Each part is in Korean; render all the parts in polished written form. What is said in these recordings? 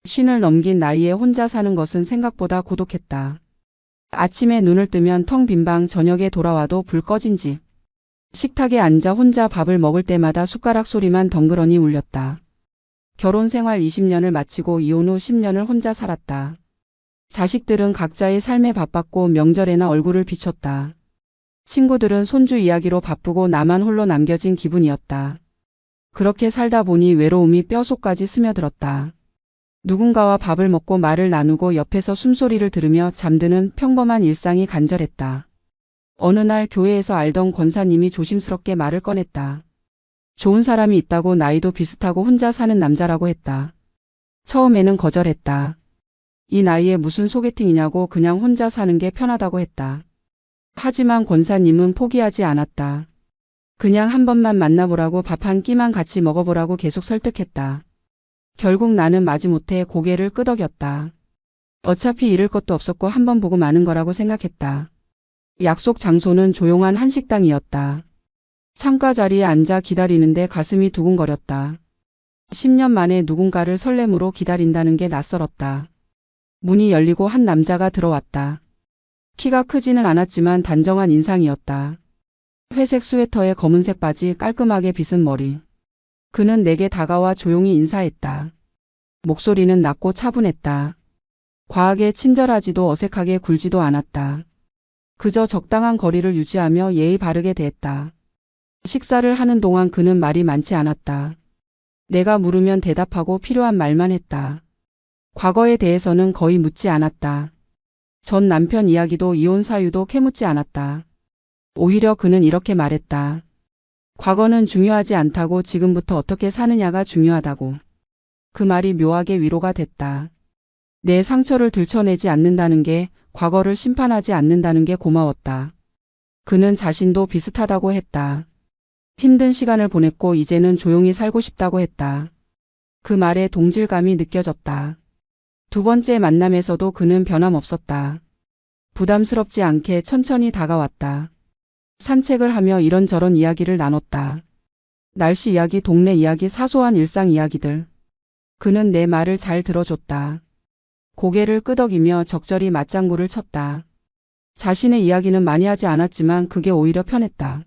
쉰을 넘긴 나이에 혼자 사는 것은 생각보다 고독했다. 아침에 눈을 뜨면 텅 빈 방, 저녁에 돌아와도 불 꺼진 집. 식탁에 앉아 혼자 밥을 먹을 때마다 숟가락 소리만 덩그러니 울렸다. 결혼 생활 20년을 마치고 이혼 후 10년을 혼자 살았다. 자식들은 각자의 삶에 바빴고 명절에나 얼굴을 비췄다. 친구들은 손주 이야기로 바쁘고 나만 홀로 남겨진 기분이었다. 그렇게 살다 보니 외로움이 뼛속까지 스며들었다. 누군가와 밥을 먹고 말을 나누고 옆에서 숨소리를 들으며 잠드는 평범한 일상이 간절했다. 어느 날 교회에서 알던 권사님이 조심스럽게 말을 꺼냈다. 좋은 사람이 있다고, 나이도 비슷하고 혼자 사는 남자라고 했다. 처음에는 거절했다. 이 나이에 무슨 소개팅이냐고, 그냥 혼자 사는 게 편하다고 했다. 하지만 권사님은 포기하지 않았다. 그냥 한 번만 만나보라고, 밥 한 끼만 같이 먹어보라고 계속 설득했다. 결국 나는 마지못해 고개를 끄덕였다. 어차피 잃을 것도 없었고 한 번 보고 마는 거라고 생각했다. 약속 장소는 조용한 한식당이었다. 창가 자리에 앉아 기다리는데 가슴이 두근거렸다. 10년 만에 누군가를 설렘으로 기다린다는 게 낯설었다. 문이 열리고 한 남자가 들어왔다. 키가 크지는 않았지만 단정한 인상이었다. 회색 스웨터에 검은색 바지, 깔끔하게 빗은 머리. 그는 내게 다가와 조용히 인사했다. 목소리는 낮고 차분했다. 과하게 친절하지도 어색하게 굴지도 않았다. 그저 적당한 거리를 유지하며 예의 바르게 대했다. 식사를 하는 동안 그는 말이 많지 않았다. 내가 물으면 대답하고 필요한 말만 했다. 과거에 대해서는 거의 묻지 않았다. 전 남편 이야기도 이혼 사유도 캐묻지 않았다. 오히려 그는 이렇게 말했다. 과거는 중요하지 않다고, 지금부터 어떻게 사느냐가 중요하다고. 그 말이 묘하게 위로가 됐다. 내 상처를 들춰내지 않는다는 게, 과거를 심판하지 않는다는 게 고마웠다. 그는 자신도 비슷하다고 했다. 힘든 시간을 보냈고 이제는 조용히 살고 싶다고 했다. 그 말에 동질감이 느껴졌다. 두 번째 만남에서도 그는 변함없었다. 부담스럽지 않게 천천히 다가왔다. 산책을 하며 이런저런 이야기를 나눴다. 날씨 이야기, 동네 이야기, 사소한 일상 이야기들. 그는 내 말을 잘 들어줬다. 고개를 끄덕이며 적절히 맞장구를 쳤다. 자신의 이야기는 많이 하지 않았지만 그게 오히려 편했다.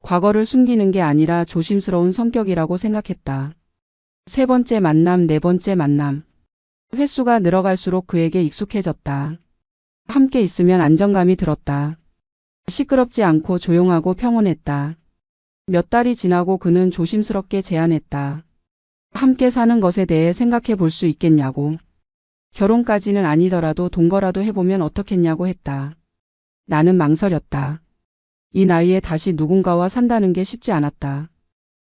과거를 숨기는 게 아니라 조심스러운 성격이라고 생각했다. 세 번째 만남, 네 번째 만남. 횟수가 늘어갈수록 그에게 익숙해졌다. 함께 있으면 안정감이 들었다. 시끄럽지 않고 조용하고 평온했다. 몇 달이 지나고 그는 조심스럽게 제안했다. 함께 사는 것에 대해 생각해 볼 수 있겠냐고. 결혼까지는 아니더라도 동거라도 해보면 어떻겠냐고 했다. 나는 망설였다. 이 나이에 다시 누군가와 산다는 게 쉽지 않았다.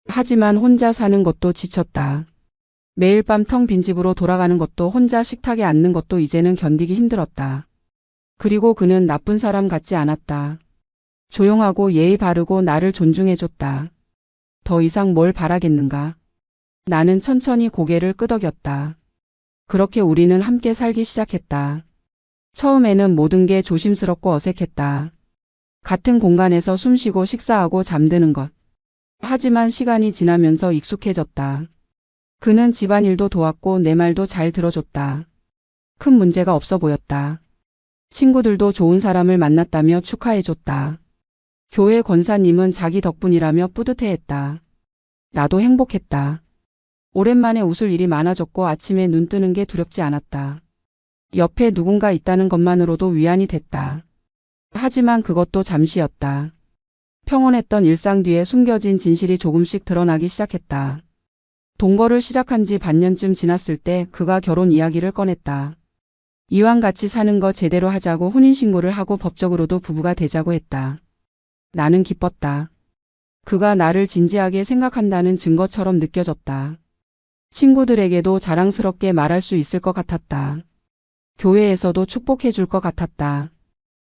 하지만 혼자 사는 것도 지쳤다. 매일 밤 텅 빈 집으로 돌아가는 것도, 혼자 식탁에 앉는 것도 이제는 견디기 힘들었다. 그리고 그는 나쁜 사람 같지 않았다. 조용하고 예의 바르고 나를 존중해줬다. 더 이상 뭘 바라겠는가? 나는 천천히 고개를 끄덕였다. 그렇게 우리는 함께 살기 시작했다. 처음에는 모든 게 조심스럽고 어색했다. 같은 공간에서 숨쉬고 식사하고 잠드는 것. 하지만 시간이 지나면서 익숙해졌다. 그는 집안일도 도왔고 내 말도 잘 들어줬다. 큰 문제가 없어 보였다. 친구들도 좋은 사람을 만났다며 축하해줬다. 교회 권사님은 자기 덕분이라며 뿌듯해했다. 나도 행복했다. 오랜만에 웃을 일이 많아졌고 아침에 눈 뜨는 게 두렵지 않았다. 옆에 누군가 있다는 것만으로도 위안이 됐다. 하지만 그것도 잠시였다. 평온했던 일상 뒤에 숨겨진 진실이 조금씩 드러나기 시작했다. 동거를 시작한 지 반년쯤 지났을 때 그가 결혼 이야기를 꺼냈다. 이왕 같이 사는 거 제대로 하자고 혼인신고를 하고 법적으로도 부부가 되자고 했다. 나는 기뻤다. 그가 나를 진지하게 생각한다는 증거처럼 느껴졌다. 친구들에게도 자랑스럽게 말할 수 있을 것 같았다. 교회에서도 축복해 줄 것 같았다.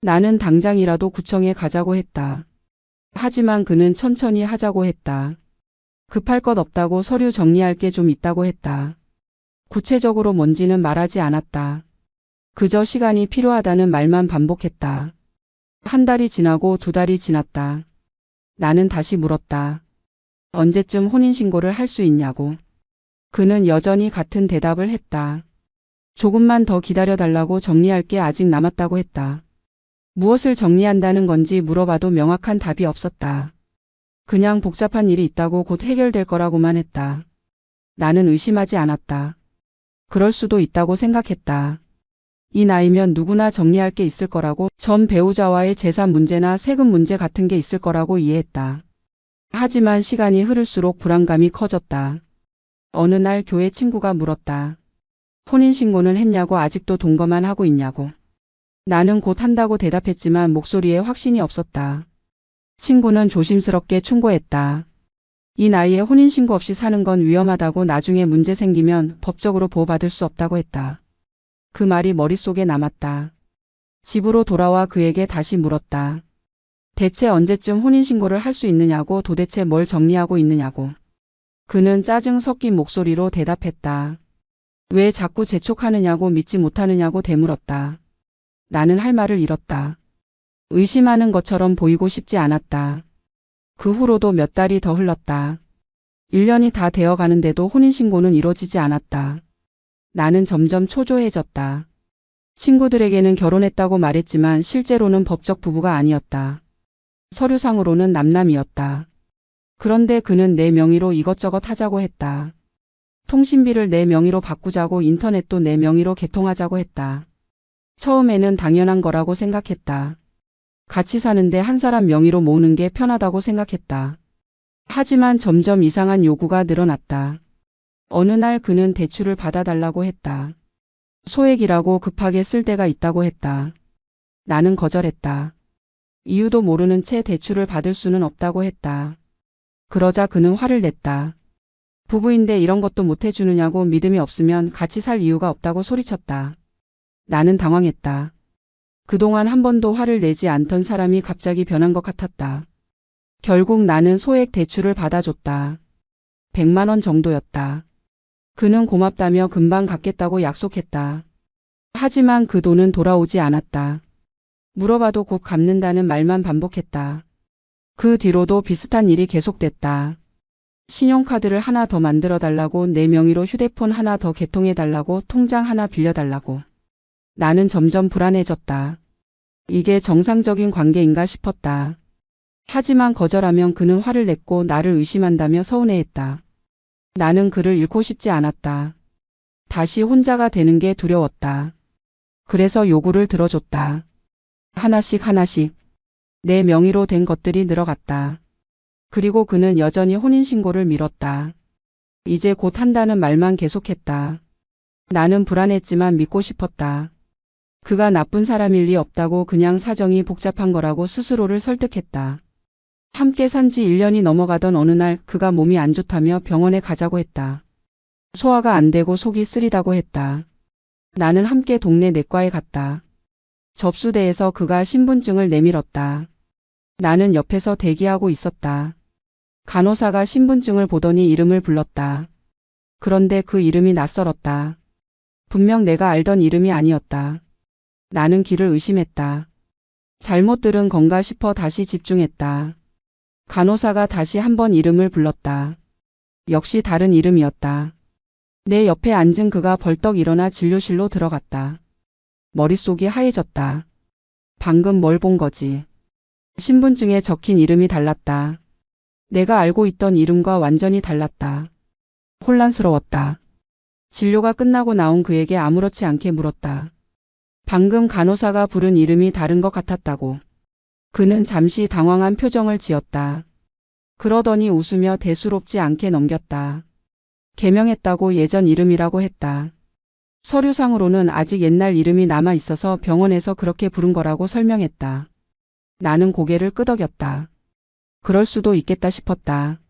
나는 당장이라도 구청에 가자고 했다. 하지만 그는 천천히 하자고 했다. 급할 것 없다고, 서류 정리할 게 좀 있다고 했다. 구체적으로 뭔지는 말하지 않았다. 그저 시간이 필요하다는 말만 반복했다. 한 달이 지나고 두 달이 지났다. 나는 다시 물었다. 언제쯤 혼인신고를 할 수 있냐고. 그는 여전히 같은 대답을 했다. 조금만 더 기다려달라고 정리할 게 아직 남았다고 했다. 무엇을 정리한다는 건지 물어봐도 명확한 답이 없었다. 그냥 복잡한 일이 있다고 곧 해결될 거라고만 했다. 나는 의심하지 않았다. 그럴 수도 있다고 생각했다. 이 나이면 누구나 정리할 게 있을 거라고, 전 배우자와의 재산 문제나 세금 문제 같은 게 있을 거라고 이해했다. 하지만 시간이 흐를수록 불안감이 커졌다. 어느 날 교회 친구가 물었다. 혼인신고는 했냐고, 아직도 동거만 하고 있냐고. 나는 곧 한다고 대답했지만 목소리에 확신이 없었다. 친구는 조심스럽게 충고했다. 이 나이에 혼인신고 없이 사는 건 위험하다고, 나중에 문제 생기면 법적으로 보호받을 수 없다고 했다. 그 말이 머릿속에 남았다. 집으로 돌아와 그에게 다시 물었다. 대체 언제쯤 혼인신고를 할 수 있느냐고, 도대체 뭘 정리하고 있느냐고. 그는 짜증 섞인 목소리로 대답했다. 왜 자꾸 재촉하느냐고, 믿지 못하느냐고 되물었다. 나는 할 말을 잃었다. 의심하는 것처럼 보이고 싶지 않았다. 그 후로도 몇 달이 더 흘렀다. 1년이 다 되어 가는데도 혼인신고는 이루어지지 않았다. 나는 점점 초조해졌다. 친구들에게는 결혼했다고 말했지만 실제로는 법적 부부가 아니었다. 서류상으로는 남남이었다. 그런데 그는 내 명의로 이것저것 하자고 했다. 통신비를 내 명의로 바꾸자고, 인터넷도 내 명의로 개통하자고 했다. 처음에는 당연한 거라고 생각했다. 같이 사는데 한 사람 명의로 모으는 게 편하다고 생각했다. 하지만 점점 이상한 요구가 늘어났다. 어느 날 그는 대출을 받아달라고 했다. 소액이라고, 급하게 쓸 때가 있다고 했다. 나는 거절했다. 이유도 모르는 채 대출을 받을 수는 없다고 했다. 그러자 그는 화를 냈다. 부부인데 이런 것도 못 해주느냐고, 믿음이 없으면 같이 살 이유가 없다고 소리쳤다. 나는 당황했다. 그동안 한 번도 화를 내지 않던 사람이 갑자기 변한 것 같았다. 결국 나는 소액 대출을 받아줬다. 100만 원 정도였다. 그는 고맙다며 금방 갚겠다고 약속했다. 하지만 그 돈은 돌아오지 않았다. 물어봐도 곧 갚는다는 말만 반복했다. 그 뒤로도 비슷한 일이 계속됐다. 신용카드를 하나 더 만들어 달라고, 내 명의로 휴대폰 하나 더 개통해 달라고, 통장 하나 빌려 달라고. 나는 점점 불안해졌다. 이게 정상적인 관계인가 싶었다. 하지만 거절하면 그는 화를 냈고 나를 의심한다며 서운해했다. 나는 그를 잃고 싶지 않았다. 다시 혼자가 되는 게 두려웠다. 그래서 요구를 들어줬다. 하나씩 하나씩. 내 명의로 된 것들이 늘어갔다. 그리고 그는 여전히 혼인신고를 미뤘다. 이제 곧 한다는 말만 계속했다. 나는 불안했지만 믿고 싶었다. 그가 나쁜 사람일 리 없다고, 그냥 사정이 복잡한 거라고 스스로를 설득했다. 함께 산 지 1년이 넘어가던 어느 날 그가 몸이 안 좋다며 병원에 가자고 했다. 소화가 안 되고 속이 쓰리다고 했다. 나는 함께 동네 내과에 갔다. 접수대에서 그가 신분증을 내밀었다. 나는 옆에서 대기하고 있었다. 간호사가 신분증을 보더니 이름을 불렀다. 그런데 그 이름이 낯설었다. 분명 내가 알던 이름이 아니었다. 나는 귀를 의심했다. 잘못 들은 건가 싶어 다시 집중했다. 간호사가 다시 한번 이름을 불렀다. 역시 다른 이름이었다. 내 옆에 앉은 그가 벌떡 일어나 진료실로 들어갔다. 머릿속이 하얘졌다. 방금 뭘 본 거지? 신분증에 적힌 이름이 달랐다. 내가 알고 있던 이름과 완전히 달랐다. 혼란스러웠다. 진료가 끝나고 나온 그에게 아무렇지 않게 물었다. 방금 간호사가 부른 이름이 다른 것 같았다고. 그는 잠시 당황한 표정을 지었다. 그러더니 웃으며 대수롭지 않게 넘겼다. 개명했다고, 예전 이름이라고 했다. 서류상으로는 아직 옛날 이름이 남아 있어서 병원에서 그렇게 부른 거라고 설명했다. 나는 고개를 끄덕였다. 그럴 수도 있겠다 싶었다.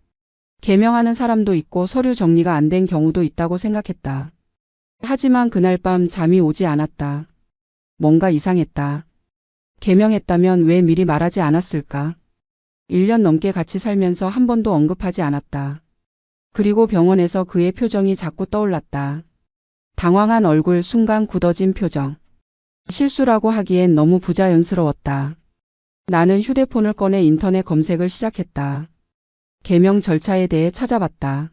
개명하는 사람도 있고 서류 정리가 안 된 경우도 있다고 생각했다. 하지만 그날 밤 잠이 오지 않았다. 뭔가 이상했다. 개명했다면 왜 미리 말하지 않았을까? 1년 넘게 같이 살면서 한 번도 언급하지 않았다. 그리고 병원에서 그의 표정이 자꾸 떠올랐다. 당황한 얼굴, 순간 굳어진 표정. 실수라고 하기엔 너무 부자연스러웠다. 나는 휴대폰을 꺼내 인터넷 검색을 시작했다. 개명 절차에 대해 찾아봤다.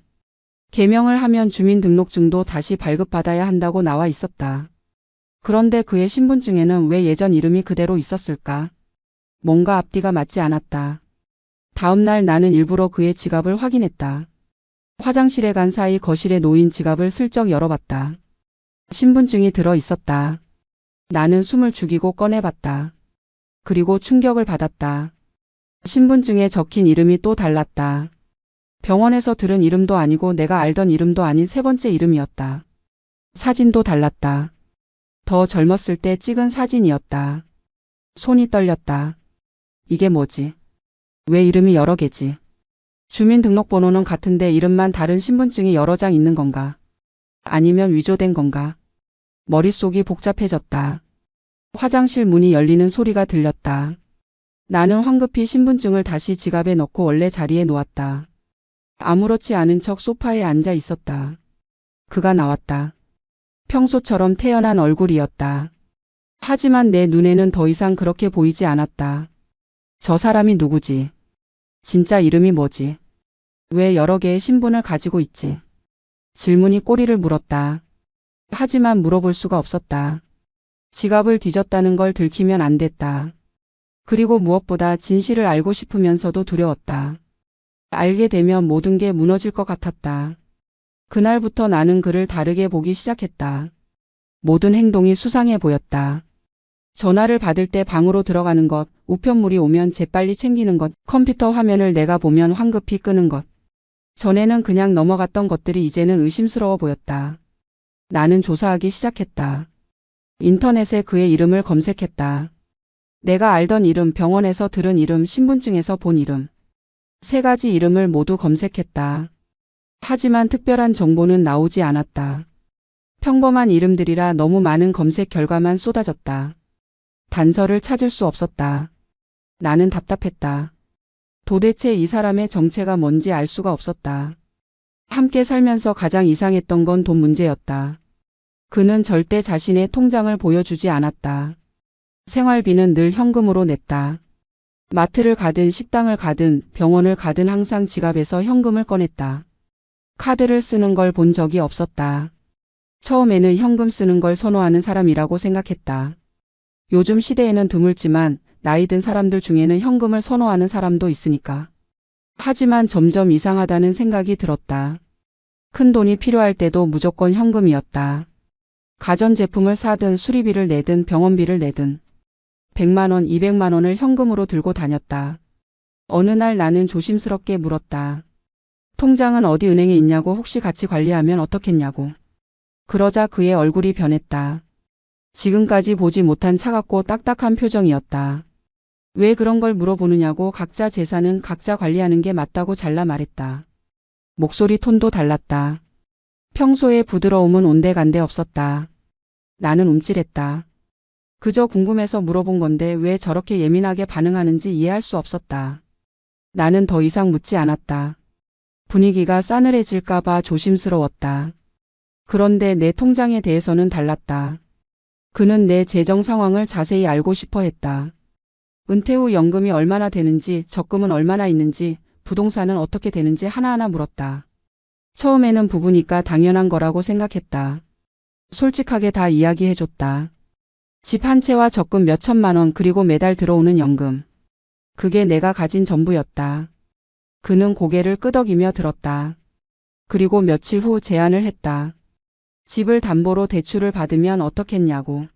개명을 하면 주민등록증도 다시 발급받아야 한다고 나와 있었다. 그런데 그의 신분증에는 왜 예전 이름이 그대로 있었을까? 뭔가 앞뒤가 맞지 않았다. 다음 날 나는 일부러 그의 지갑을 확인했다. 화장실에 간 사이 거실에 놓인 지갑을 슬쩍 열어봤다. 신분증이 들어 있었다. 나는 숨을 죽이고 꺼내봤다. 그리고 충격을 받았다. 신분증에 적힌 이름이 또 달랐다. 병원에서 들은 이름도 아니고 내가 알던 이름도 아닌 세 번째 이름이었다. 사진도 달랐다. 더 젊었을 때 찍은 사진이었다. 손이 떨렸다. 이게 뭐지? 왜 이름이 여러 개지? 주민등록번호는 같은데 이름만 다른 신분증이 여러 장 있는 건가? 아니면 위조된 건가? 머릿속이 복잡해졌다. 화장실 문이 열리는 소리가 들렸다. 나는 황급히 신분증을 다시 지갑에 넣고 원래 자리에 놓았다. 아무렇지 않은 척 소파에 앉아 있었다. 그가 나왔다. 평소처럼 태연한 얼굴이었다. 하지만 내 눈에는 더 이상 그렇게 보이지 않았다. 저 사람이 누구지? 진짜 이름이 뭐지? 왜 여러 개의 신분을 가지고 있지? 질문이 꼬리를 물었다. 하지만 물어볼 수가 없었다. 지갑을 뒤졌다는 걸 들키면 안 됐다. 그리고 무엇보다 진실을 알고 싶으면서도 두려웠다. 알게 되면 모든 게 무너질 것 같았다. 그날부터 나는 그를 다르게 보기 시작했다. 모든 행동이 수상해 보였다. 전화를 받을 때 방으로 들어가는 것, 우편물이 오면 재빨리 챙기는 것, 컴퓨터 화면을 내가 보면 황급히 끄는 것. 전에는 그냥 넘어갔던 것들이 이제는 의심스러워 보였다. 나는 조사하기 시작했다. 인터넷에 그의 이름을 검색했다. 내가 알던 이름, 병원에서 들은 이름, 신분증에서 본 이름. 세 가지 이름을 모두 검색했다. 하지만 특별한 정보는 나오지 않았다. 평범한 이름들이라 너무 많은 검색 결과만 쏟아졌다. 단서를 찾을 수 없었다. 나는 답답했다. 도대체 이 사람의 정체가 뭔지 알 수가 없었다. 함께 살면서 가장 이상했던 건 돈 문제였다. 그는 절대 자신의 통장을 보여주지 않았다. 생활비는 늘 현금으로 냈다. 마트를 가든 식당을 가든 병원을 가든 항상 지갑에서 현금을 꺼냈다. 카드를 쓰는 걸 본 적이 없었다. 처음에는 현금 쓰는 걸 선호하는 사람이라고 생각했다. 요즘 시대에는 드물지만 나이 든 사람들 중에는 현금을 선호하는 사람도 있으니까. 하지만 점점 이상하다는 생각이 들었다. 큰 돈이 필요할 때도 무조건 현금이었다. 가전제품을 사든 수리비를 내든 병원비를 내든 100만 원, 200만 원을 현금으로 들고 다녔다. 어느 날 나는 조심스럽게 물었다. 통장은 어디 은행에 있냐고, 혹시 같이 관리하면 어떻겠냐고. 그러자 그의 얼굴이 변했다. 지금까지 보지 못한 차갑고 딱딱한 표정이었다. 왜 그런 걸 물어보느냐고. 각자 재산은 각자 관리하는 게 맞다고 잘라 말했다. 목소리 톤도 달랐다. 평소의 부드러움은 온데간데 없었다. 나는 움찔했다. 그저 궁금해서 물어본 건데 왜 저렇게 예민하게 반응하는지 이해할 수 없었다. 나는 더 이상 묻지 않았다. 분위기가 싸늘해질까봐 조심스러웠다. 그런데 내 통장에 대해서는 달랐다. 그는 내 재정 상황을 자세히 알고 싶어 했다. 은퇴 후 연금이 얼마나 되는지, 적금은 얼마나 있는지, 부동산은 어떻게 되는지 하나하나 물었다. 처음에는 부부니까 당연한 거라고 생각했다. 솔직하게 다 이야기해줬다. 집 한 채와 적금 몇 천만 원, 그리고 매달 들어오는 연금. 그게 내가 가진 전부였다. 그는 고개를 끄덕이며 들었다. 그리고 며칠 후 제안을 했다. 집을 담보로 대출을 받으면 어떻겠냐고.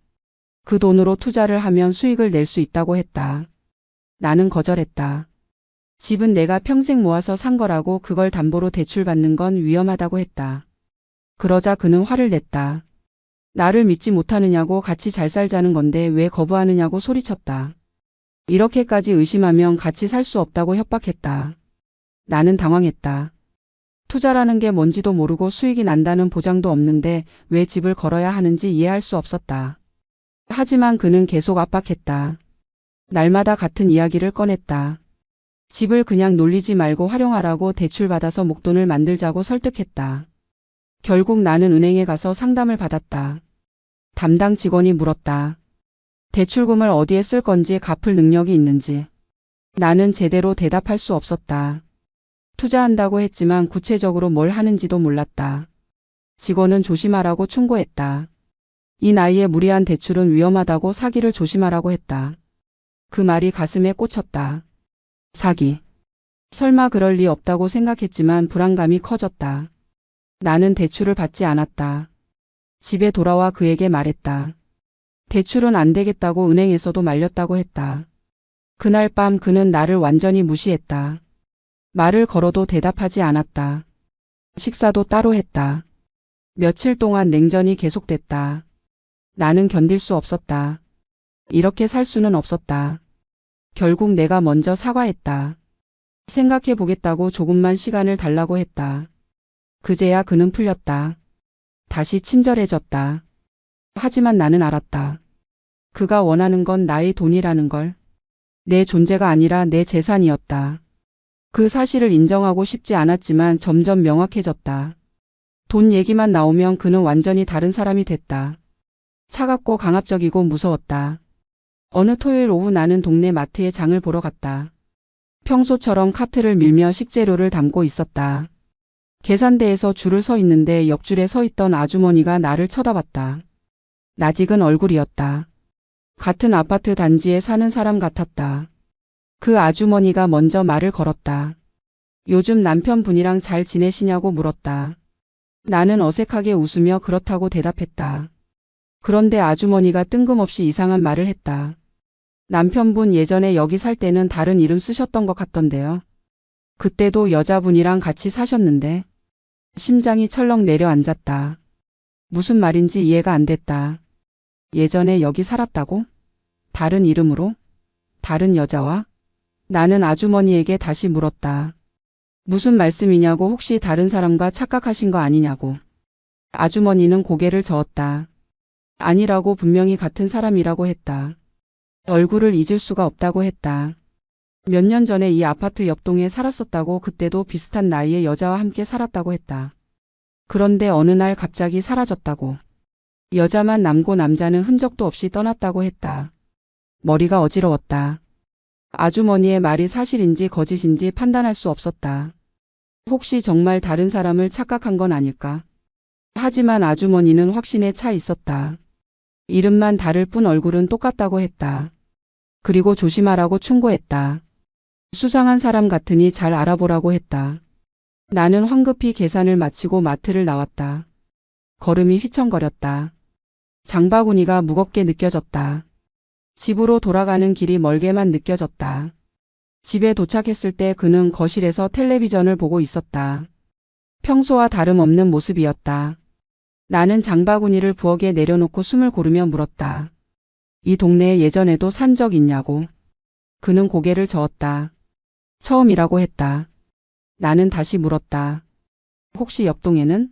그 돈으로 투자를 하면 수익을 낼 수 있다고 했다. 나는 거절했다. 집은 내가 평생 모아서 산 거라고 그걸 담보로 대출받는 건 위험하다고 했다. 그러자 그는 화를 냈다. 나를 믿지 못하느냐고. 같이 잘 살자는 건데 왜 거부하느냐고 소리쳤다. 이렇게까지 의심하면 같이 살 수 없다고 협박했다. 나는 당황했다. 투자라는 게 뭔지도 모르고 수익이 난다는 보장도 없는데 왜 집을 걸어야 하는지 이해할 수 없었다. 하지만 그는 계속 압박했다. 날마다 같은 이야기를 꺼냈다. 집을 그냥 놀리지 말고 활용하라고, 대출받아서 목돈을 만들자고 설득했다. 결국 나는 은행에 가서 상담을 받았다. 담당 직원이 물었다. 대출금을 어디에 쓸 건지, 갚을 능력이 있는지. 나는 제대로 대답할 수 없었다. 투자한다고 했지만 구체적으로 뭘 하는지도 몰랐다. 직원은 조심하라고 충고했다. 이 나이에 무리한 대출은 위험하다고 사기를 조심하라고 했다. 그 말이 가슴에 꽂혔다. 사기. 설마 그럴 리 없다고 생각했지만 불안감이 커졌다. 나는 대출을 받지 않았다. 집에 돌아와 그에게 말했다. 대출은 안 되겠다고 은행에서도 말렸다고 했다. 그날 밤 그는 나를 완전히 무시했다. 말을 걸어도 대답하지 않았다. 식사도 따로 했다. 며칠 동안 냉전이 계속됐다. 나는 견딜 수 없었다. 이렇게 살 수는 없었다. 결국 내가 먼저 사과했다. 생각해 보겠다고 조금만 시간을 달라고 했다. 그제야 그는 풀렸다. 다시 친절해졌다. 하지만 나는 알았다. 그가 원하는 건 나의 돈이라는 걸. 내 존재가 아니라 내 재산이었다. 그 사실을 인정하고 싶지 않았지만 점점 명확해졌다. 돈 얘기만 나오면 그는 완전히 다른 사람이 됐다. 차갑고 강압적이고 무서웠다. 어느 토요일 오후 나는 동네 마트에 장을 보러 갔다. 평소처럼 카트를 밀며 식재료를 담고 있었다. 계산대에서 줄을 서 있는데 옆줄에 서 있던 아주머니가 나를 쳐다봤다. 낯익은 얼굴이었다. 같은 아파트 단지에 사는 사람 같았다. 그 아주머니가 먼저 말을 걸었다. 요즘 남편분이랑 잘 지내시냐고 물었다. 나는 어색하게 웃으며 그렇다고 대답했다. 그런데 아주머니가 뜬금없이 이상한 말을 했다. 남편분 예전에 여기 살 때는 다른 이름 쓰셨던 것 같던데요. 그때도 여자분이랑 같이 사셨는데. 심장이 철렁 내려앉았다. 무슨 말인지 이해가 안 됐다. 예전에 여기 살았다고? 다른 이름으로? 다른 여자와? 나는 아주머니에게 다시 물었다. 무슨 말씀이냐고, 혹시 다른 사람과 착각하신 거 아니냐고. 아주머니는 고개를 저었다. 아니라고, 분명히 같은 사람이라고 했다. 얼굴을 잊을 수가 없다고 했다. 몇 년 전에 이 아파트 옆동에 살았었다고, 그때도 비슷한 나이의 여자와 함께 살았다고 했다. 그런데 어느 날 갑자기 사라졌다고. 여자만 남고 남자는 흔적도 없이 떠났다고 했다. 머리가 어지러웠다. 아주머니의 말이 사실인지 거짓인지 판단할 수 없었다. 혹시 정말 다른 사람을 착각한 건 아닐까? 하지만 아주머니는 확신에 차 있었다. 이름만 다를 뿐 얼굴은 똑같다고 했다. 그리고 조심하라고 충고했다. 수상한 사람 같으니 잘 알아보라고 했다. 나는 황급히 계산을 마치고 마트를 나왔다. 걸음이 휘청거렸다. 장바구니가 무겁게 느껴졌다. 집으로 돌아가는 길이 멀게만 느껴졌다. 집에 도착했을 때 그는 거실에서 텔레비전을 보고 있었다. 평소와 다름없는 모습이었다. 나는 장바구니를 부엌에 내려놓고 숨을 고르며 물었다. 이 동네에 예전에도 산 적 있냐고. 그는 고개를 저었다. 처음이라고 했다. 나는 다시 물었다. 혹시 옆동에는?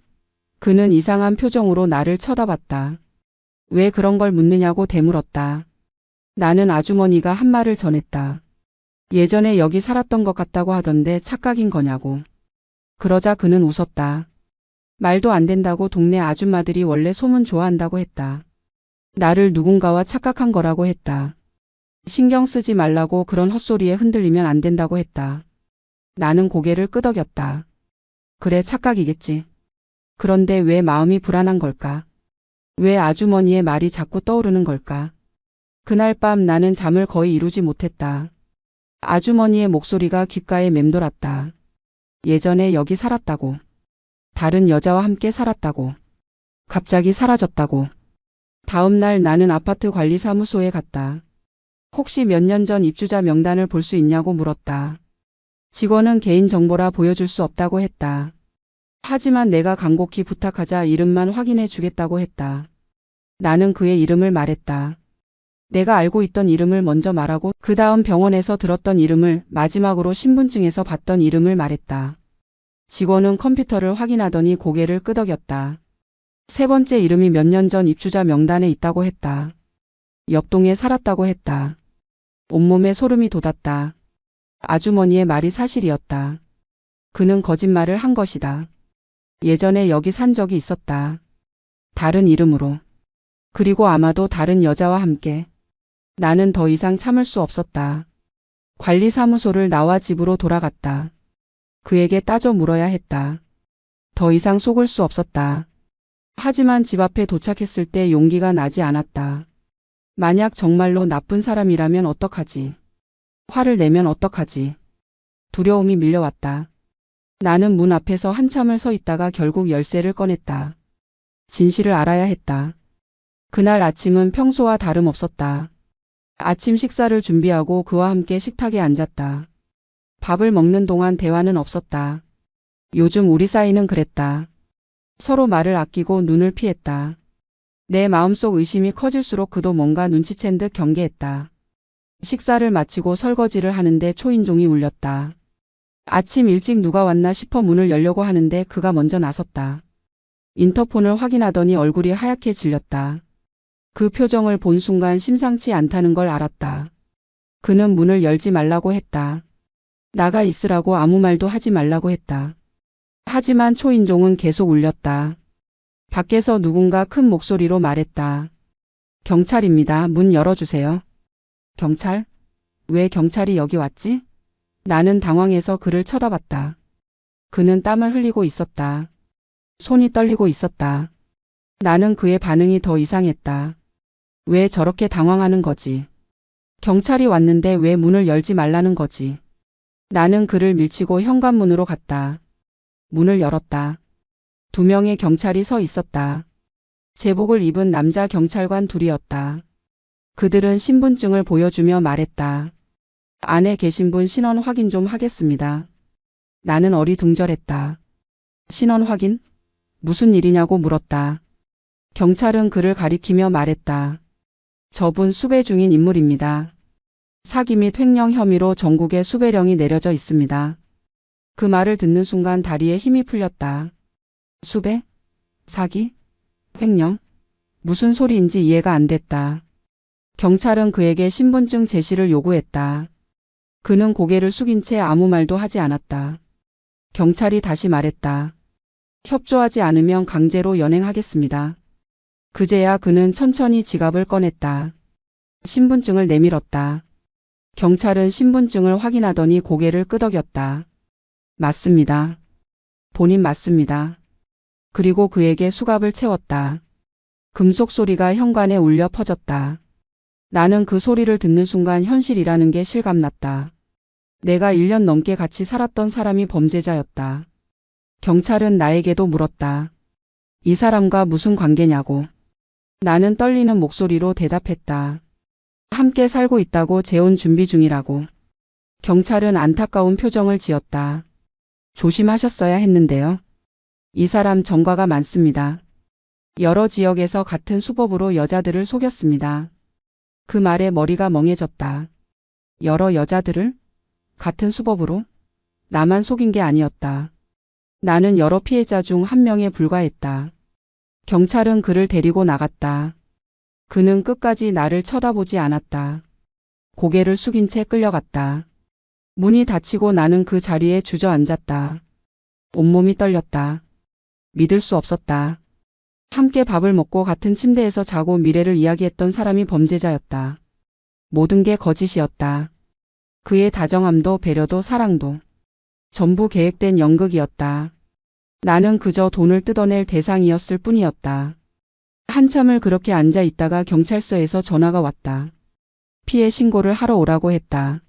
그는 이상한 표정으로 나를 쳐다봤다. 왜 그런 걸 묻느냐고 되물었다. 나는 아주머니가 한 말을 전했다. 예전에 여기 살았던 것 같다고 하던데 착각인 거냐고. 그러자 그는 웃었다. 말도 안 된다고, 동네 아줌마들이 원래 소문 좋아한다고 했다. 나를 누군가와 착각한 거라고 했다. 신경 쓰지 말라고, 그런 헛소리에 흔들리면 안 된다고 했다. 나는 고개를 끄덕였다. 그래, 착각이겠지. 그런데 왜 마음이 불안한 걸까? 왜 아주머니의 말이 자꾸 떠오르는 걸까? 그날 밤 나는 잠을 거의 이루지 못했다. 아주머니의 목소리가 귓가에 맴돌았다. 예전에 여기 살았다고. 다른 여자와 함께 살았다고. 갑자기 사라졌다고. 다음 날 나는 아파트 관리사무소에 갔다. 혹시 몇 년 전 입주자 명단을 볼 수 있냐고 물었다. 직원은 개인정보라 보여줄 수 없다고 했다. 하지만 내가 간곡히 부탁하자 이름만 확인해 주겠다고 했다. 나는 그의 이름을 말했다. 내가 알고 있던 이름을 먼저 말하고 그 다음 병원에서 들었던 이름을, 마지막으로 신분증에서 봤던 이름을 말했다. 직원은 컴퓨터를 확인하더니 고개를 끄덕였다. 세 번째 이름이 몇 년 전 입주자 명단에 있다고 했다. 옆동에 살았다고 했다. 온몸에 소름이 돋았다. 아주머니의 말이 사실이었다. 그는 거짓말을 한 것이다. 예전에 여기 산 적이 있었다. 다른 이름으로. 그리고 아마도 다른 여자와 함께. 나는 더 이상 참을 수 없었다. 관리사무소를 나와 집으로 돌아갔다. 그에게 따져 물어야 했다. 더 이상 속을 수 없었다. 하지만 집 앞에 도착했을 때 용기가 나지 않았다. 만약 정말로 나쁜 사람이라면 어떡하지? 화를 내면 어떡하지? 두려움이 밀려왔다. 나는 문 앞에서 한참을 서 있다가 결국 열쇠를 꺼냈다. 진실을 알아야 했다. 그날 아침은 평소와 다름없었다. 아침 식사를 준비하고 그와 함께 식탁에 앉았다. 밥을 먹는 동안 대화는 없었다. 요즘 우리 사이는 그랬다. 서로 말을 아끼고 눈을 피했다. 내 마음속 의심이 커질수록 그도 뭔가 눈치챈 듯 경계했다. 식사를 마치고 설거지를 하는데 초인종이 울렸다. 아침 일찍 누가 왔나 싶어 문을 열려고 하는데 그가 먼저 나섰다. 인터폰을 확인하더니 얼굴이 하얗게 질렸다. 그 표정을 본 순간 심상치 않다는 걸 알았다. 그는 문을 열지 말라고 했다. 나가 있으라고 아무 말도 하지 말라고 했다. 하지만 초인종은 계속 울렸다. 밖에서 누군가 큰 목소리로 말했다. 경찰입니다. 문 열어주세요. 경찰? 왜 경찰이 여기 왔지? 나는 당황해서 그를 쳐다봤다. 그는 땀을 흘리고 있었다. 손이 떨리고 있었다. 나는 그의 반응이 더 이상했다. 왜 저렇게 당황하는 거지? 경찰이 왔는데 왜 문을 열지 말라는 거지? 나는 그를 밀치고 현관문으로 갔다. 문을 열었다. 2명의 경찰이 서 있었다. 제복을 입은 남자 경찰관 둘이었다. 그들은 신분증을 보여주며 말했다. 안에 계신 분 신원 확인 좀 하겠습니다. 나는 어리둥절했다. 신원 확인? 무슨 일이냐고 물었다. 경찰은 그를 가리키며 말했다. 저분 수배 중인 인물입니다. 사기 및 횡령 혐의로 전국에 수배령이 내려져 있습니다. 그 말을 듣는 순간 다리에 힘이 풀렸다. 수배? 사기? 횡령? 무슨 소리인지 이해가 안 됐다. 경찰은 그에게 신분증 제시를 요구했다. 그는 고개를 숙인 채 아무 말도 하지 않았다. 경찰이 다시 말했다. 협조하지 않으면 강제로 연행하겠습니다. 그제야 그는 천천히 지갑을 꺼냈다. 신분증을 내밀었다. 경찰은 신분증을 확인하더니 고개를 끄덕였다. 맞습니다. 본인 맞습니다. 그리고 그에게 수갑을 채웠다. 금속 소리가 현관에 울려 퍼졌다. 나는 그 소리를 듣는 순간 현실이라는 게 실감났다. 내가 1년 넘게 같이 살았던 사람이 범죄자였다. 경찰은 나에게도 물었다. 이 사람과 무슨 관계냐고. 나는 떨리는 목소리로 대답했다. 함께 살고 있다고 재혼 준비 중이라고. 경찰은 안타까운 표정을 지었다. 조심하셨어야 했는데요. 이 사람 전과가 많습니다. 여러 지역에서 같은 수법으로 여자들을 속였습니다. 그 말에 머리가 멍해졌다. 여러 여자들을? 같은 수법으로? 나만 속인 게 아니었다. 나는 여러 피해자 중 한 명에 불과했다. 경찰은 그를 데리고 나갔다. 그는 끝까지 나를 쳐다보지 않았다. 고개를 숙인 채 끌려갔다. 문이 닫히고 나는 그 자리에 주저앉았다. 온몸이 떨렸다. 믿을 수 없었다. 함께 밥을 먹고 같은 침대에서 자고 미래를 이야기했던 사람이 범죄자였다. 모든 게 거짓이었다. 그의 다정함도 배려도 사랑도. 전부 계획된 연극이었다. 나는 그저 돈을 뜯어낼 대상이었을 뿐이었다. 한참을 그렇게 앉아 있다가 경찰서에서 전화가 왔다. 피해 신고를 하러 오라고 했다.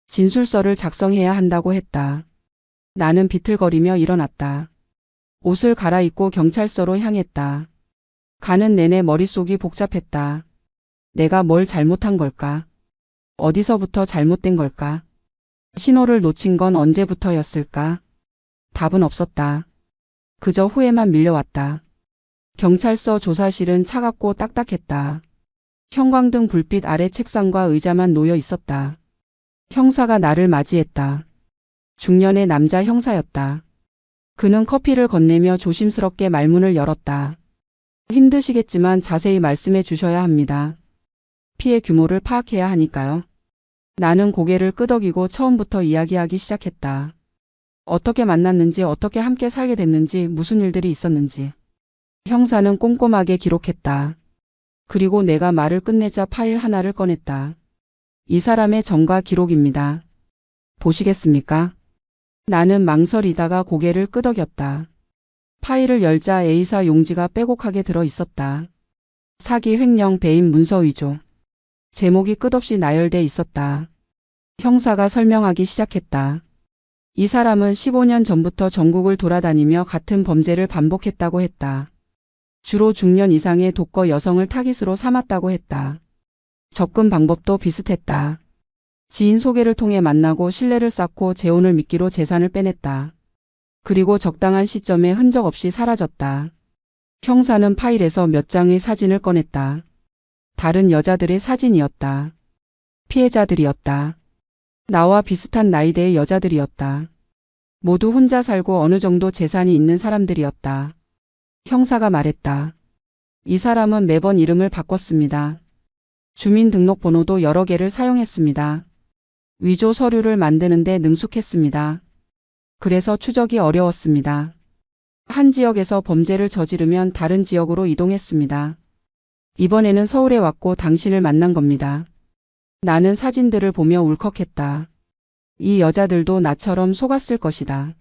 진술서를 작성해야 한다고 했다. 나는 비틀거리며 일어났다. 옷을 갈아입고 경찰서로 향했다. 가는 내내 머릿속이 복잡했다. 내가 뭘 잘못한 걸까? 어디서부터 잘못된 걸까? 신호를 놓친 건 언제부터였을까? 답은 없었다. 그저 후회만 밀려왔다. 경찰서 조사실은 차갑고 딱딱했다. 형광등 불빛 아래 책상과 의자만 놓여 있었다. 형사가 나를 맞이했다. 중년의 남자 형사였다. 그는 커피를 건네며 조심스럽게 말문을 열었다. 힘드시겠지만 자세히 말씀해 주셔야 합니다. 피해 규모를 파악해야 하니까요. 나는 고개를 끄덕이고 처음부터 이야기하기 시작했다. 어떻게 만났는지, 어떻게 함께 살게 됐는지, 무슨 일들이 있었는지. 형사는 꼼꼼하게 기록했다. 그리고 내가 말을 끝내자 파일 하나를 꺼냈다. 이 사람의 전과 기록입니다. 보시겠습니까? 나는 망설이다가 고개를 끄덕였다. 파일을 열자 A사 용지가 빼곡하게 들어 있었다. 사기 횡령 배임 문서 위조. 제목이 끝없이 나열돼 있었다. 형사가 설명하기 시작했다. 이 사람은 15년 전부터 전국을 돌아다니며 같은 범죄를 반복했다고 했다. 주로 중년 이상의 독거 여성을 타깃으로 삼았다고 했다. 접근 방법도 비슷했다. 지인 소개를 통해 만나고 신뢰를 쌓고 재혼을 미끼로 재산을 빼냈다. 그리고 적당한 시점에 흔적 없이 사라졌다. 형사는 파일에서 몇 장의 사진을 꺼냈다. 다른 여자들의 사진이었다. 피해자들이었다. 나와 비슷한 나이대의 여자들이었다. 모두 혼자 살고 어느 정도 재산이 있는 사람들이었다. 형사가 말했다. 이 사람은 매번 이름을 바꿨습니다. 주민등록번호도 여러 개를 사용했습니다. 위조 서류를 만드는데 능숙했습니다. 그래서 추적이 어려웠습니다. 한 지역에서 범죄를 저지르면 다른 지역으로 이동했습니다. 이번에는 서울에 왔고 당신을 만난 겁니다. 나는 사진들을 보며 울컥했다. 이 여자들도 나처럼 속았을 것이다.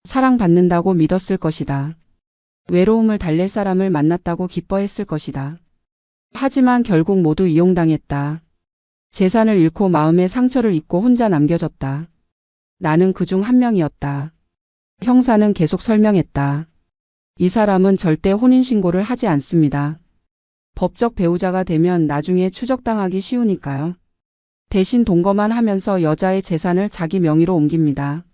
사랑받는다고 믿었을 것이다. 외로움을 달랠 사람을 만났다고 기뻐했을 것이다. 하지만 결국 모두 이용당했다. 재산을 잃고 마음의 상처를 입고 혼자 남겨졌다. 나는 그중 한 명이었다. 형사는 계속 설명했다. 이 사람은 절대 혼인신고를 하지 않습니다. 법적 배우자가 되면 나중에 추적당하기 쉬우니까요. 대신 동거만 하면서 여자의 재산을 자기 명의로 옮깁니다.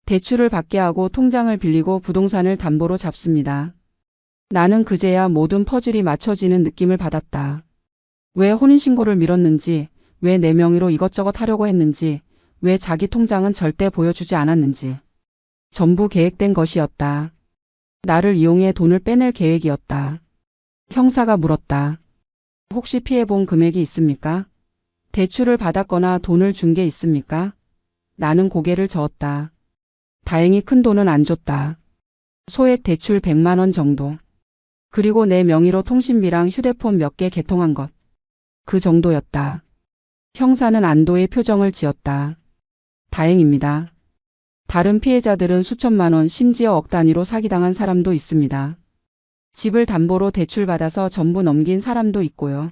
대출을 받게 하고 통장을 빌리고 부동산을 담보로 잡습니다. 나는 그제야 모든 퍼즐이 맞춰지는 느낌을 받았다. 왜 혼인신고를 미뤘는지, 왜 내 명의로 이것저것 하려고 했는지, 왜 자기 통장은 절대 보여주지 않았는지. 전부 계획된 것이었다. 나를 이용해 돈을 빼낼 계획이었다. 형사가 물었다. 혹시 피해본 금액이 있습니까? 대출을 받았거나 돈을 준 게 있습니까? 나는 고개를 저었다. 다행히 큰 돈은 안 줬다. 소액 대출 100만 원 정도. 그리고 내 명의로 통신비랑 휴대폰 몇 개 개통한 것. 그 정도였다. 형사는 안도의 표정을 지었다. 다행입니다. 다른 피해자들은 수천만 원, 심지어 억 단위로 사기당한 사람도 있습니다. 집을 담보로 대출받아서 전부 넘긴 사람도 있고요.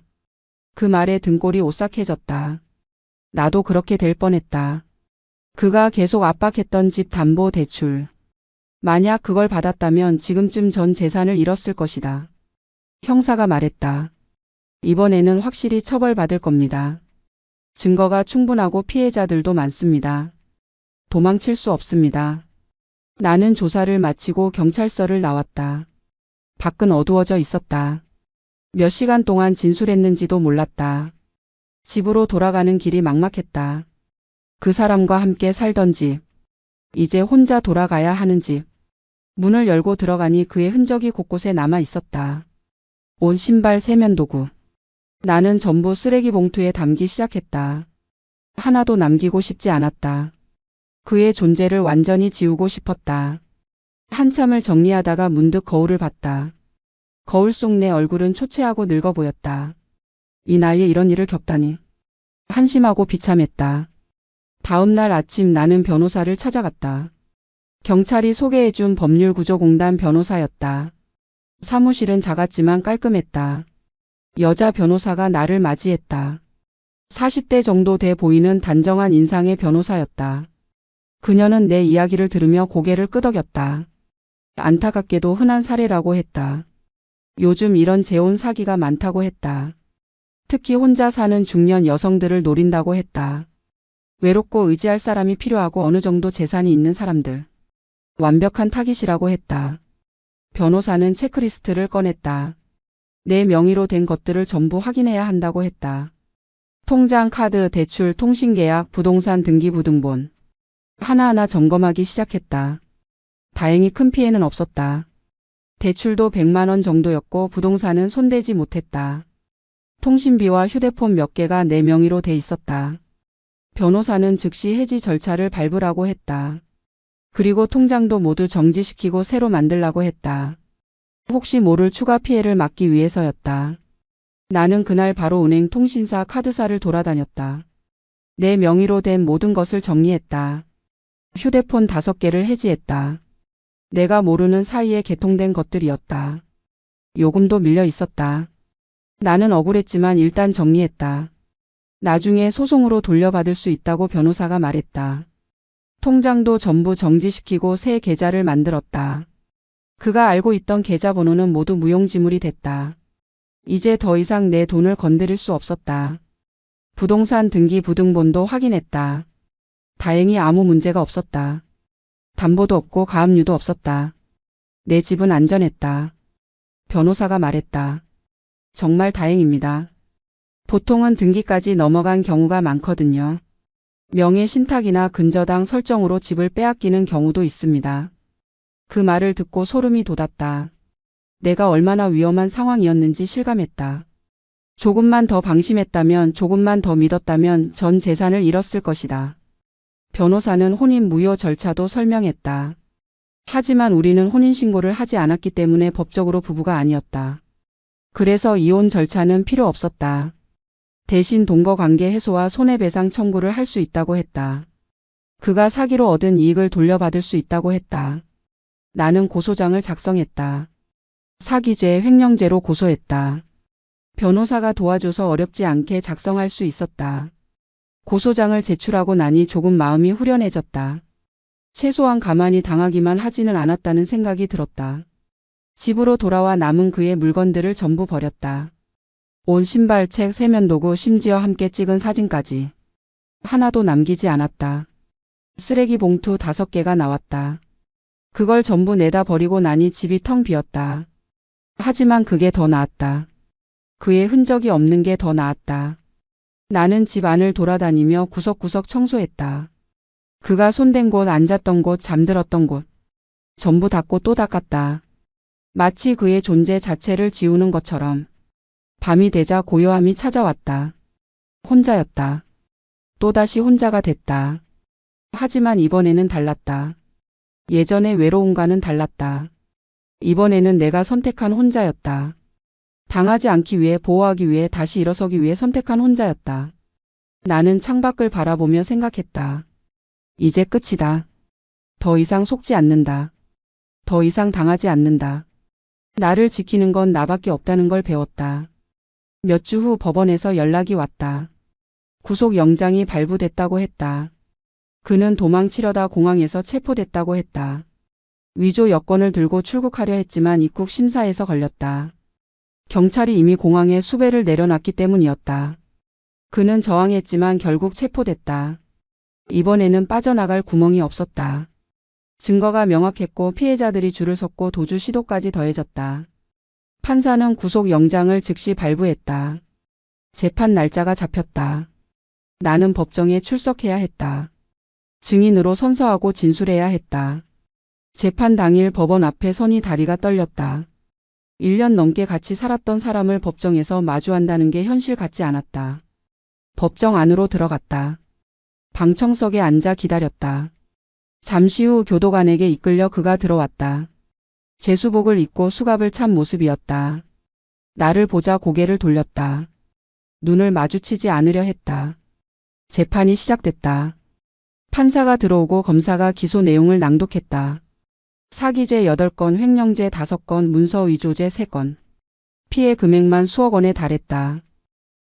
그 말에 등골이 오싹해졌다. 나도 그렇게 될 뻔했다. 그가 계속 압박했던 집 담보 대출. 만약 그걸 받았다면 지금쯤 전 재산을 잃었을 것이다. 형사가 말했다. 이번에는 확실히 처벌받을 겁니다. 증거가 충분하고 피해자들도 많습니다. 도망칠 수 없습니다. 나는 조사를 마치고 경찰서를 나왔다. 밖은 어두워져 있었다. 몇 시간 동안 진술했는지도 몰랐다. 집으로 돌아가는 길이 막막했다. 그 사람과 함께 살던 집. 이제 혼자 돌아가야 하는 집. 문을 열고 들어가니 그의 흔적이 곳곳에 남아 있었다. 옷, 신발, 세면도구. 나는 전부 쓰레기 봉투에 담기 시작했다. 하나도 남기고 싶지 않았다. 그의 존재를 완전히 지우고 싶었다. 한참을 정리하다가 문득 거울을 봤다. 거울 속 내 얼굴은 초췌하고 늙어 보였다. 이 나이에 이런 일을 겪다니. 한심하고 비참했다. 다음 날 아침 나는 변호사를 찾아갔다. 경찰이 소개해준 법률구조공단 변호사였다. 사무실은 작았지만 깔끔했다. 여자 변호사가 나를 맞이했다. 40대 정도 돼 보이는 단정한 인상의 변호사였다. 그녀는 내 이야기를 들으며 고개를 끄덕였다. 안타깝게도 흔한 사례라고 했다. 요즘 이런 재혼 사기가 많다고 했다. 특히 혼자 사는 중년 여성들을 노린다고 했다. 외롭고 의지할 사람이 필요하고 어느 정도 재산이 있는 사람들. 완벽한 타깃이라고 했다. 변호사는 체크리스트를 꺼냈다. 내 명의로 된 것들을 전부 확인해야 한다고 했다. 통장, 카드, 대출, 통신계약, 부동산 등기부등본. 하나하나 점검하기 시작했다. 다행히 큰 피해는 없었다. 대출도 100만 원 정도였고 부동산은 손대지 못했다. 통신비와 휴대폰 몇 개가 내 명의로 돼 있었다. 변호사는 즉시 해지 절차를 밟으라고 했다. 그리고 통장도 모두 정지시키고 새로 만들라고 했다. 혹시 모를 추가 피해를 막기 위해서였다. 나는 그날 바로 은행, 통신사, 카드사를 돌아다녔다. 내 명의로 된 모든 것을 정리했다. 휴대폰 5개를 해지했다. 내가 모르는 사이에 개통된 것들이었다. 요금도 밀려 있었다. 나는 억울했지만 일단 정리했다. 나중에 소송으로 돌려받을 수 있다고 변호사가 말했다. 통장도 전부 정지시키고 새 계좌를 만들었다. 그가 알고 있던 계좌번호는 모두 무용지물이 됐다. 이제 더 이상 내 돈을 건드릴 수 없었다. 부동산 등기 부등본도 확인했다. 다행히 아무 문제가 없었다. 담보도 없고 가압류도 없었다. 내 집은 안전했다. 변호사가 말했다. 정말 다행입니다. 보통은 등기까지 넘어간 경우가 많거든요. 명의 신탁이나 근저당 설정으로 집을 빼앗기는 경우도 있습니다. 그 말을 듣고 소름이 돋았다. 내가 얼마나 위험한 상황이었는지 실감했다. 조금만 더 방심했다면, 조금만 더 믿었다면 전 재산을 잃었을 것이다. 변호사는 혼인 무효 절차도 설명했다. 하지만 우리는 혼인신고를 하지 않았기 때문에 법적으로 부부가 아니었다. 그래서 이혼 절차는 필요 없었다. 대신 동거관계 해소와 손해배상 청구를 할 수 있다고 했다. 그가 사기로 얻은 이익을 돌려받을 수 있다고 했다. 나는 고소장을 작성했다. 사기죄, 횡령죄로 고소했다. 변호사가 도와줘서 어렵지 않게 작성할 수 있었다. 고소장을 제출하고 나니 조금 마음이 후련해졌다. 최소한 가만히 당하기만 하지는 않았다는 생각이 들었다. 집으로 돌아와 남은 그의 물건들을 전부 버렸다. 온 신발, 책, 세면도구, 심지어 함께 찍은 사진까지. 하나도 남기지 않았다. 쓰레기 봉투 5개가 나왔다. 그걸 전부 내다 버리고 나니 집이 텅 비었다. 하지만 그게 더 나았다. 그의 흔적이 없는 게 더 나았다. 나는 집 안을 돌아다니며 구석구석 청소했다. 그가 손댄 곳, 앉았던 곳, 잠들었던 곳. 전부 닦고 또 닦았다. 마치 그의 존재 자체를 지우는 것처럼. 밤이 되자 고요함이 찾아왔다. 혼자였다. 또다시 혼자가 됐다. 하지만 이번에는 달랐다. 예전의 외로움과는 달랐다. 이번에는 내가 선택한 혼자였다. 당하지 않기 위해, 보호하기 위해, 다시 일어서기 위해 선택한 혼자였다. 나는 창밖을 바라보며 생각했다. 이제 끝이다. 더 이상 속지 않는다. 더 이상 당하지 않는다. 나를 지키는 건 나밖에 없다는 걸 배웠다. 몇 주 후 법원에서 연락이 왔다. 구속영장이 발부됐다고 했다. 그는 도망치려다 공항에서 체포됐다고 했다. 위조 여권을 들고 출국하려 했지만 입국 심사에서 걸렸다. 경찰이 이미 공항에 수배를 내려놨기 때문이었다. 그는 저항했지만 결국 체포됐다. 이번에는 빠져나갈 구멍이 없었다. 증거가 명확했고 피해자들이 줄을 섰고 도주 시도까지 더해졌다. 판사는 구속영장을 즉시 발부했다. 재판 날짜가 잡혔다. 나는 법정에 출석해야 했다. 증인으로 선서하고 진술해야 했다. 재판 당일 법원 앞에 서니 다리가 떨렸다. 1년 넘게 같이 살았던 사람을 법정에서 마주한다는 게 현실 같지 않았다. 법정 안으로 들어갔다. 방청석에 앉아 기다렸다. 잠시 후 교도관에게 이끌려 그가 들어왔다. 제수복을 입고 수갑을 찬 모습이었다. 나를 보자 고개를 돌렸다. 눈을 마주치지 않으려 했다. 재판이 시작됐다. 판사가 들어오고 검사가 기소 내용을 낭독했다. 사기죄 8건, 횡령죄 5건, 문서 위조죄 3건. 피해 금액만 수억 원에 달했다.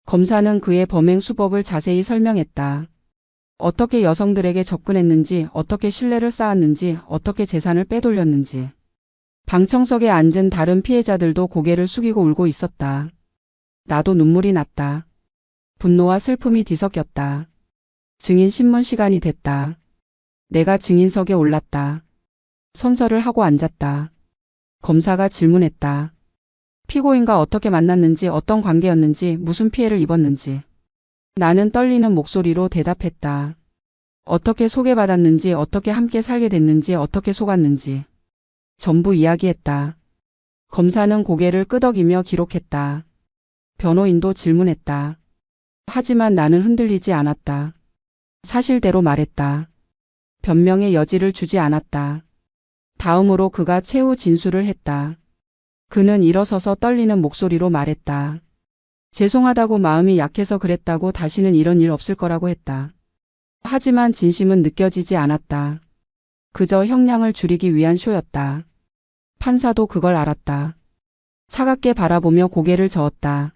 검사는 그의 범행 수법을 자세히 설명했다. 어떻게 여성들에게 접근했는지, 어떻게 신뢰를 쌓았는지, 어떻게 재산을 빼돌렸는지. 방청석에 앉은 다른 피해자들도 고개를 숙이고 울고 있었다. 나도 눈물이 났다. 분노와 슬픔이 뒤섞였다. 증인 신문 시간이 됐다. 내가 증인석에 올랐다. 선서를 하고 앉았다. 검사가 질문했다. 피고인과 어떻게 만났는지, 어떤 관계였는지, 무슨 피해를 입었는지. 나는 떨리는 목소리로 대답했다. 어떻게 소개받았는지, 어떻게 함께 살게 됐는지, 어떻게 속았는지. 전부 이야기했다. 검사는 고개를 끄덕이며 기록했다. 변호인도 질문했다. 하지만 나는 흔들리지 않았다. 사실대로 말했다. 변명의 여지를 주지 않았다. 다음으로 그가 최후 진술을 했다. 그는 일어서서 떨리는 목소리로 말했다. 죄송하다고, 마음이 약해서 그랬다고, 다시는 이런 일 없을 거라고 했다. 하지만 진심은 느껴지지 않았다. 그저 형량을 줄이기 위한 쇼였다. 판사도 그걸 알았다. 차갑게 바라보며 고개를 저었다.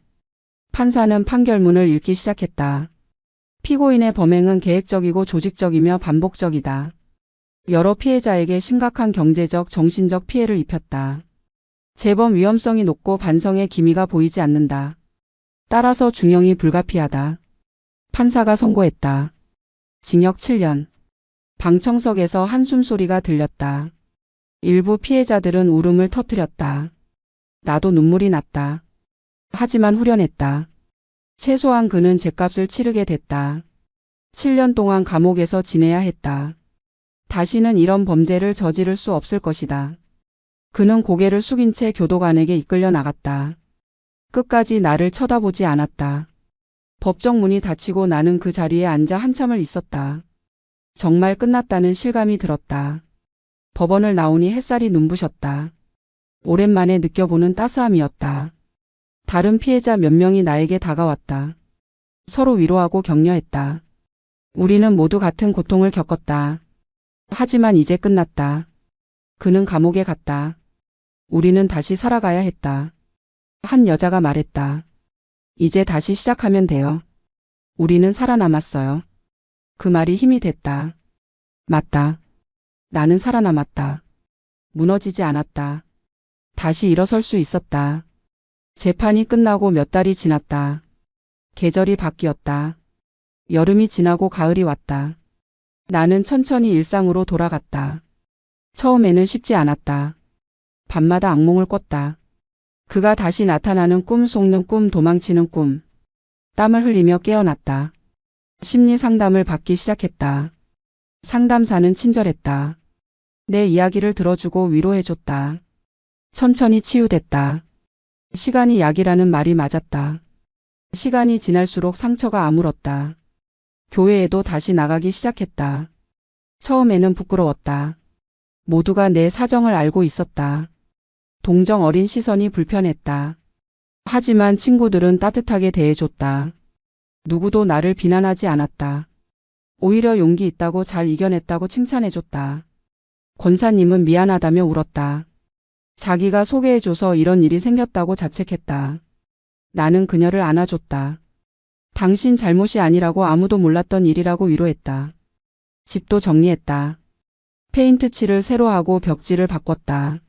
판사는 판결문을 읽기 시작했다. 피고인의 범행은 계획적이고 조직적이며 반복적이다. 여러 피해자에게 심각한 경제적, 정신적 피해를 입혔다. 재범 위험성이 높고 반성의 기미가 보이지 않는다. 따라서 중형이 불가피하다. 판사가 선고했다. 징역 7년. 방청석에서 한숨 소리가 들렸다. 일부 피해자들은 울음을 터뜨렸다. 나도 눈물이 났다. 하지만 후련했다. 최소한 그는 죗값을 치르게 됐다. 7년 동안 감옥에서 지내야 했다. 다시는 이런 범죄를 저지를 수 없을 것이다. 그는 고개를 숙인 채 교도관에게 이끌려 나갔다. 끝까지 나를 쳐다보지 않았다. 법정 문이 닫히고 나는 그 자리에 앉아 한참을 있었다. 정말 끝났다는 실감이 들었다. 법원을 나오니 햇살이 눈부셨다. 오랜만에 느껴보는 따스함이었다. 다른 피해자 몇 명이 나에게 다가왔다. 서로 위로하고 격려했다. 우리는 모두 같은 고통을 겪었다. 하지만 이제 끝났다. 그는 감옥에 갔다. 우리는 다시 살아가야 했다. 한 여자가 말했다. 이제 다시 시작하면 돼요. 우리는 살아남았어요. 그 말이 힘이 됐다. 맞다. 나는 살아남았다. 무너지지 않았다. 다시 일어설 수 있었다. 재판이 끝나고 몇 달이 지났다. 계절이 바뀌었다. 여름이 지나고 가을이 왔다. 나는 천천히 일상으로 돌아갔다. 처음에는 쉽지 않았다. 밤마다 악몽을 꿨다. 그가 다시 나타나는 꿈, 속는 꿈, 도망치는 꿈. 땀을 흘리며 깨어났다. 심리 상담을 받기 시작했다. 상담사는 친절했다. 내 이야기를 들어주고 위로해줬다. 천천히 치유됐다. 시간이 약이라는 말이 맞았다. 시간이 지날수록 상처가 아물었다. 교회에도 다시 나가기 시작했다. 처음에는 부끄러웠다. 모두가 내 사정을 알고 있었다. 동정 어린 시선이 불편했다. 하지만 친구들은 따뜻하게 대해줬다. 누구도 나를 비난하지 않았다. 오히려 용기 있다고 잘 이겨냈다고 칭찬해줬다. 권사님은 미안하다며 울었다. 자기가 소개해줘서 이런 일이 생겼다고 자책했다. 나는 그녀를 안아줬다. 당신 잘못이 아니라고 아무도 몰랐던 일이라고 위로했다. 집도 정리했다. 페인트 칠을 새로 하고 벽지를 바꿨다.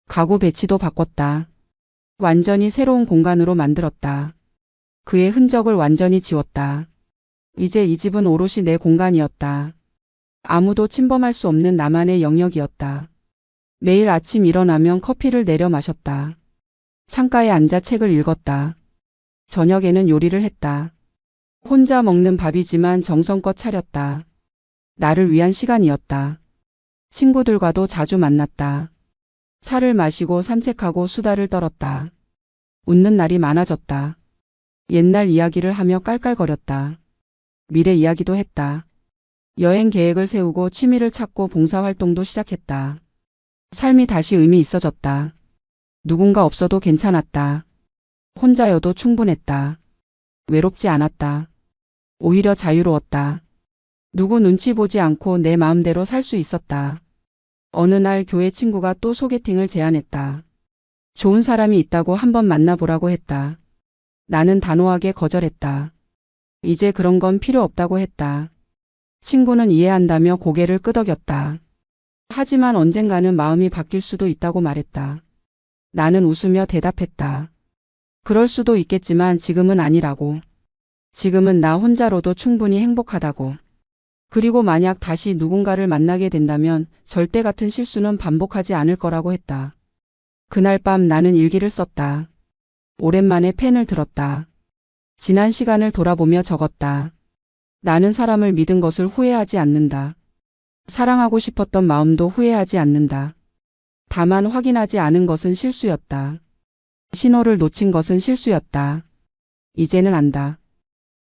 가구 배치도 바꿨다. 완전히 새로운 공간으로 만들었다. 그의 흔적을 완전히 지웠다. 이제 이 집은 오롯이 내 공간이었다. 아무도 침범할 수 없는 나만의 영역이었다. 매일 아침 일어나면 커피를 내려 마셨다. 창가에 앉아 책을 읽었다. 저녁에는 요리를 했다. 혼자 먹는 밥이지만 정성껏 차렸다. 나를 위한 시간이었다. 친구들과도 자주 만났다. 차를 마시고 산책하고 수다를 떨었다. 웃는 날이 많아졌다. 옛날 이야기를 하며 깔깔거렸다. 미래 이야기도 했다. 여행 계획을 세우고 취미를 찾고 봉사활동도 시작했다. 삶이 다시 의미 있어졌다. 누군가 없어도 괜찮았다. 혼자여도 충분했다. 외롭지 않았다. 오히려 자유로웠다. 누구 눈치 보지 않고 내 마음대로 살 수 있었다. 어느 날 교회 친구가 또 소개팅을 제안했다. 좋은 사람이 있다고 한번 만나보라고 했다. 나는 단호하게 거절했다. 이제 그런 건 필요 없다고 했다. 친구는 이해한다며 고개를 끄덕였다. 하지만 언젠가는 마음이 바뀔 수도 있다고 말했다. 나는 웃으며 대답했다. 그럴 수도 있겠지만 지금은 아니라고. 지금은 나 혼자로도 충분히 행복하다고. 그리고 만약 다시 누군가를 만나게 된다면 절대 같은 실수는 반복하지 않을 거라고 했다. 그날 밤 나는 일기를 썼다. 오랜만에 펜을 들었다. 지난 시간을 돌아보며 적었다. 나는 사람을 믿은 것을 후회하지 않는다. 사랑하고 싶었던 마음도 후회하지 않는다. 다만 확인하지 않은 것은 실수였다. 신호를 놓친 것은 실수였다. 이제는 안다.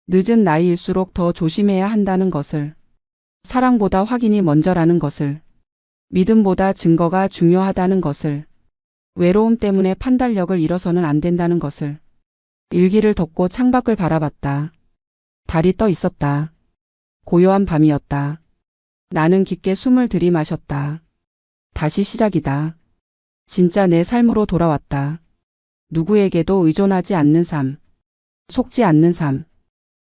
늦은 나이일수록 더 조심해야 한다는 것을. 사랑보다 확인이 먼저라는 것을. 믿음보다 증거가 중요하다는 것을. 외로움 때문에 판단력을 잃어서는 안 된다는 것을. 일기를 덮고 창밖을 바라봤다. 달이 떠 있었다. 고요한 밤이었다. 나는 깊게 숨을 들이마셨다. 다시 시작이다. 진짜 내 삶으로 돌아왔다. 누구에게도 의존하지 않는 삶. 속지 않는 삶.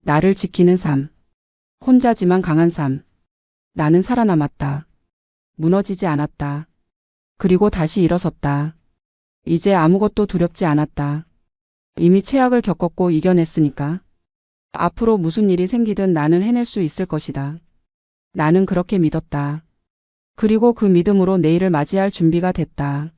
나를 지키는 삶. 혼자지만 강한 삶. 나는 살아남았다. 무너지지 않았다. 그리고 다시 일어섰다. 이제 아무것도 두렵지 않았다. 이미 최악을 겪었고 이겨냈으니까. 앞으로 무슨 일이 생기든 나는 해낼 수 있을 것이다. 나는 그렇게 믿었다. 그리고 그 믿음으로 내일을 맞이할 준비가 됐다.